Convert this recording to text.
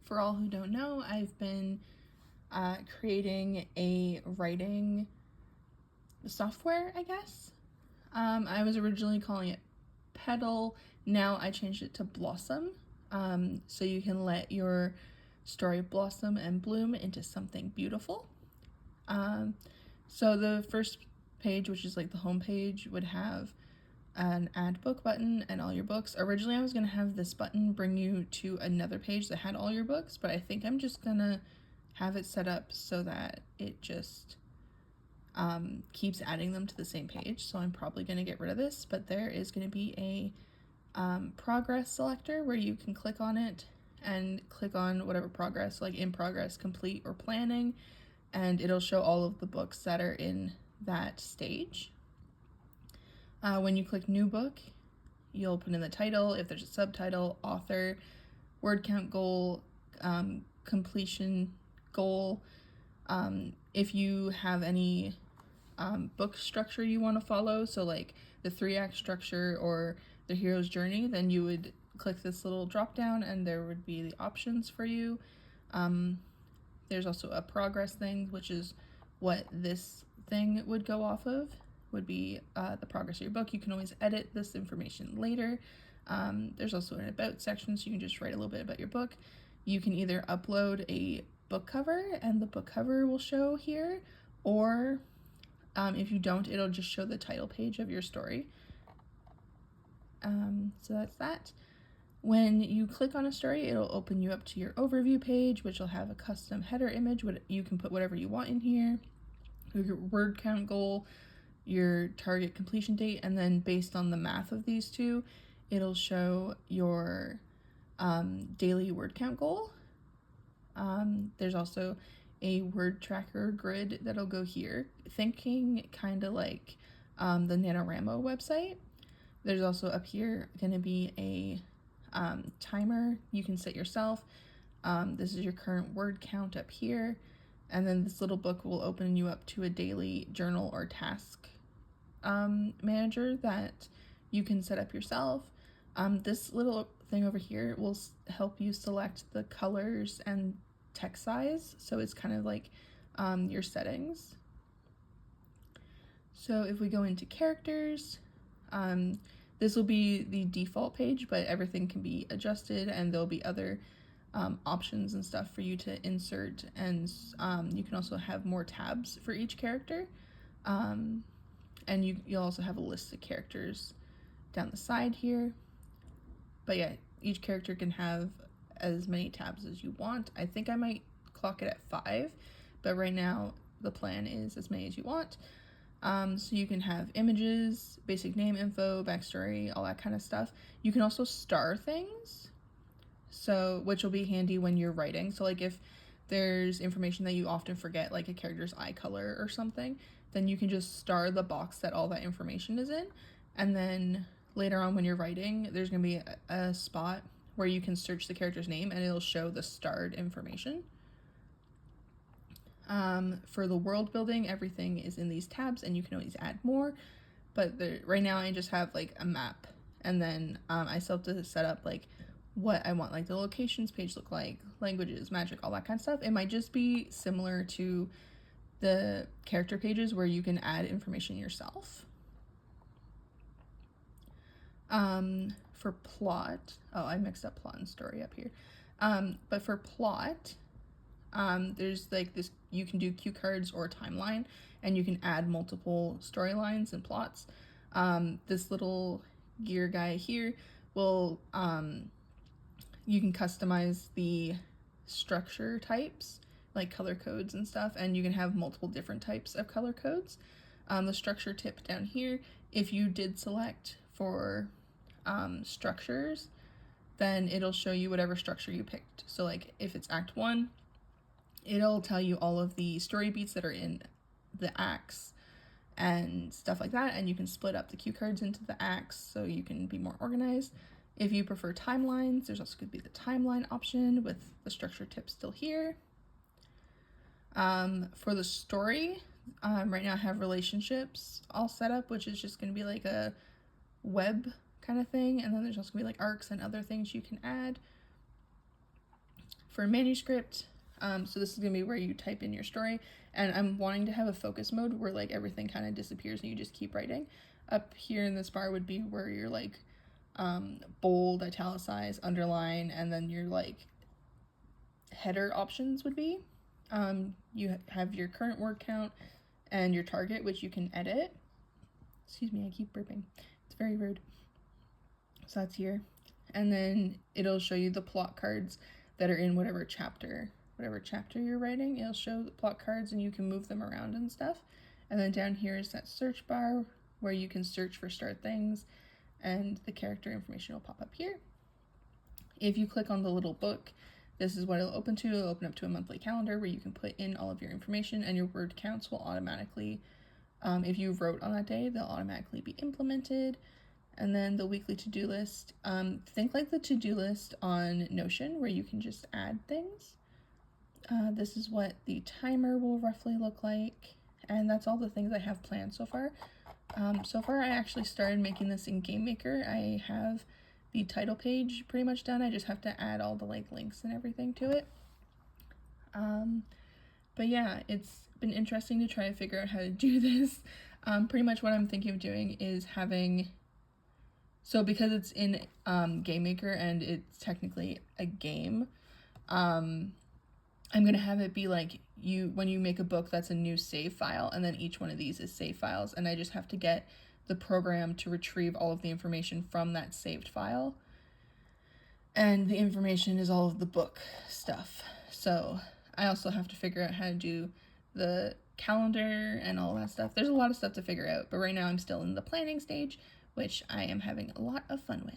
For all who don't know, I've been creating a writing software, I guess. I was originally calling it Petal. Now I changed it to Blossom. So you can let your story blossom and bloom into something beautiful. So the first page, which is like the home page, would have an add book button and all your books. Originally I was going to have this button bring you to another page that had all your books, but I think I'm just going to have it set up so that it just keeps adding them to the same page. So I'm probably going to get rid of this, but there is going to be a progress selector where you can click on it and click on whatever progress, like in progress, complete, or planning, and it'll show all of the books that are in that stage. When you click new book, you'll put in the title, if there's a subtitle, author, word count goal, completion goal. If you have any book structure you want to follow, so like the 3-act structure or the hero's journey, then you would click this little drop down and there would be the options for you. There's also a progress thing, which is what this thing would go off of, would be the progress of your book. You can always edit this information later. There's also an about section, so you can just write a little bit about your book. You can either upload a book cover and the book cover will show here, or if you don't, it'll just show the title page of your story. So that's that. When you click on a story, it'll open you up to your overview page, which will have a custom header image. You can put whatever you want in here, your word count goal, your target completion date, and then based on the math of these two, it'll show your daily word count goal. There's also a word tracker grid that'll go here, thinking kind of like the NaNoWriMo website. There's also up here going to be a timer you can set yourself. This is your current word count up here, and then this little book will open you up to a daily journal or task manager that you can set up yourself. This little thing over here will help you select the colors and text size, so it's kind of like your settings. So if we go into characters, this will be the default page, but everything can be adjusted, and there'll be other options and stuff for you to insert, and you can also have more tabs for each character. And you'll also have a list of characters down the side here. But yeah, each character can have as many tabs as you want. I think I might clock it at 5, but right now the plan is as many as you want. So you can have images, basic name info, backstory, all that kind of stuff. You can also star things, so which will be handy when you're writing. So like if there's information that you often forget, like a character's eye color or something, then you can just star the box that all that information is in, and then later on when you're writing, there's going to be a spot where you can search the character's name and it'll show the starred information. For the world building, everything is in these tabs and you can always add more, but right now I just have like a map, and then I still have to set up like what I want like the locations page look like, languages, magic, all that kind of stuff. It might just be similar to the character pages where you can add information yourself. For plot, oh, I mixed up plot and story up here. But for plot, there's like this, you can do cue cards or timeline, and you can add multiple storylines and plots. This little gear guy here will, you can customize the structure types, like color codes and stuff, and you can have multiple different types of color codes. The structure tip down here, if you did select for structures, then it'll show you whatever structure you picked. So like if it's Act 1, it'll tell you all of the story beats that are in the acts and stuff like that, and you can split up the cue cards into the acts so you can be more organized. If you prefer timelines, there's also going to be the timeline option with the structure tip still here. For the story, right now I have relationships all set up, which is just going to be like a web kind of thing, and then there's also going to be like arcs and other things you can add. for manuscript, so this is going to be where you type in your story, and I'm wanting to have a focus mode where like everything kind of disappears and you just keep writing. Up here in this bar would be where you're like bold, italicize, underline, and then your like header options would be. You have your current word count and your target, which you can edit. Excuse me, I keep burping. It's very rude. So that's here. And then it'll show you the plot cards that are in whatever chapter you're writing. It'll show the plot cards and you can move them around and stuff. And then down here is that search bar where you can search for start things, and the character information will pop up here. If you click on the little book, this is what it'll open to. It'll open up to a monthly calendar where you can put in all of your information, and your word counts will automatically, if you wrote on that day, they'll automatically be implemented. And then the weekly to-do list, think like the to-do list on Notion where you can just add things. This is what the timer will roughly look like, and that's all the things I have planned so far. So far I actually started making this in GameMaker. I have the title page pretty much done. I just have to add all the like links and everything to it. But yeah, it's been interesting to try to figure out how to do this. Pretty much what I'm thinking of doing is having, so because it's in GameMaker and it's technically a game, I'm gonna have it be like when you make a book, that's a new save file, and then each one of these is save files, and I just have to get the program to retrieve all of the information from that saved file. And the information is all of the book stuff. So I also have to figure out how to do the calendar and all that stuff. There's a lot of stuff to figure out, but right now I'm still in the planning stage, which I am having a lot of fun with.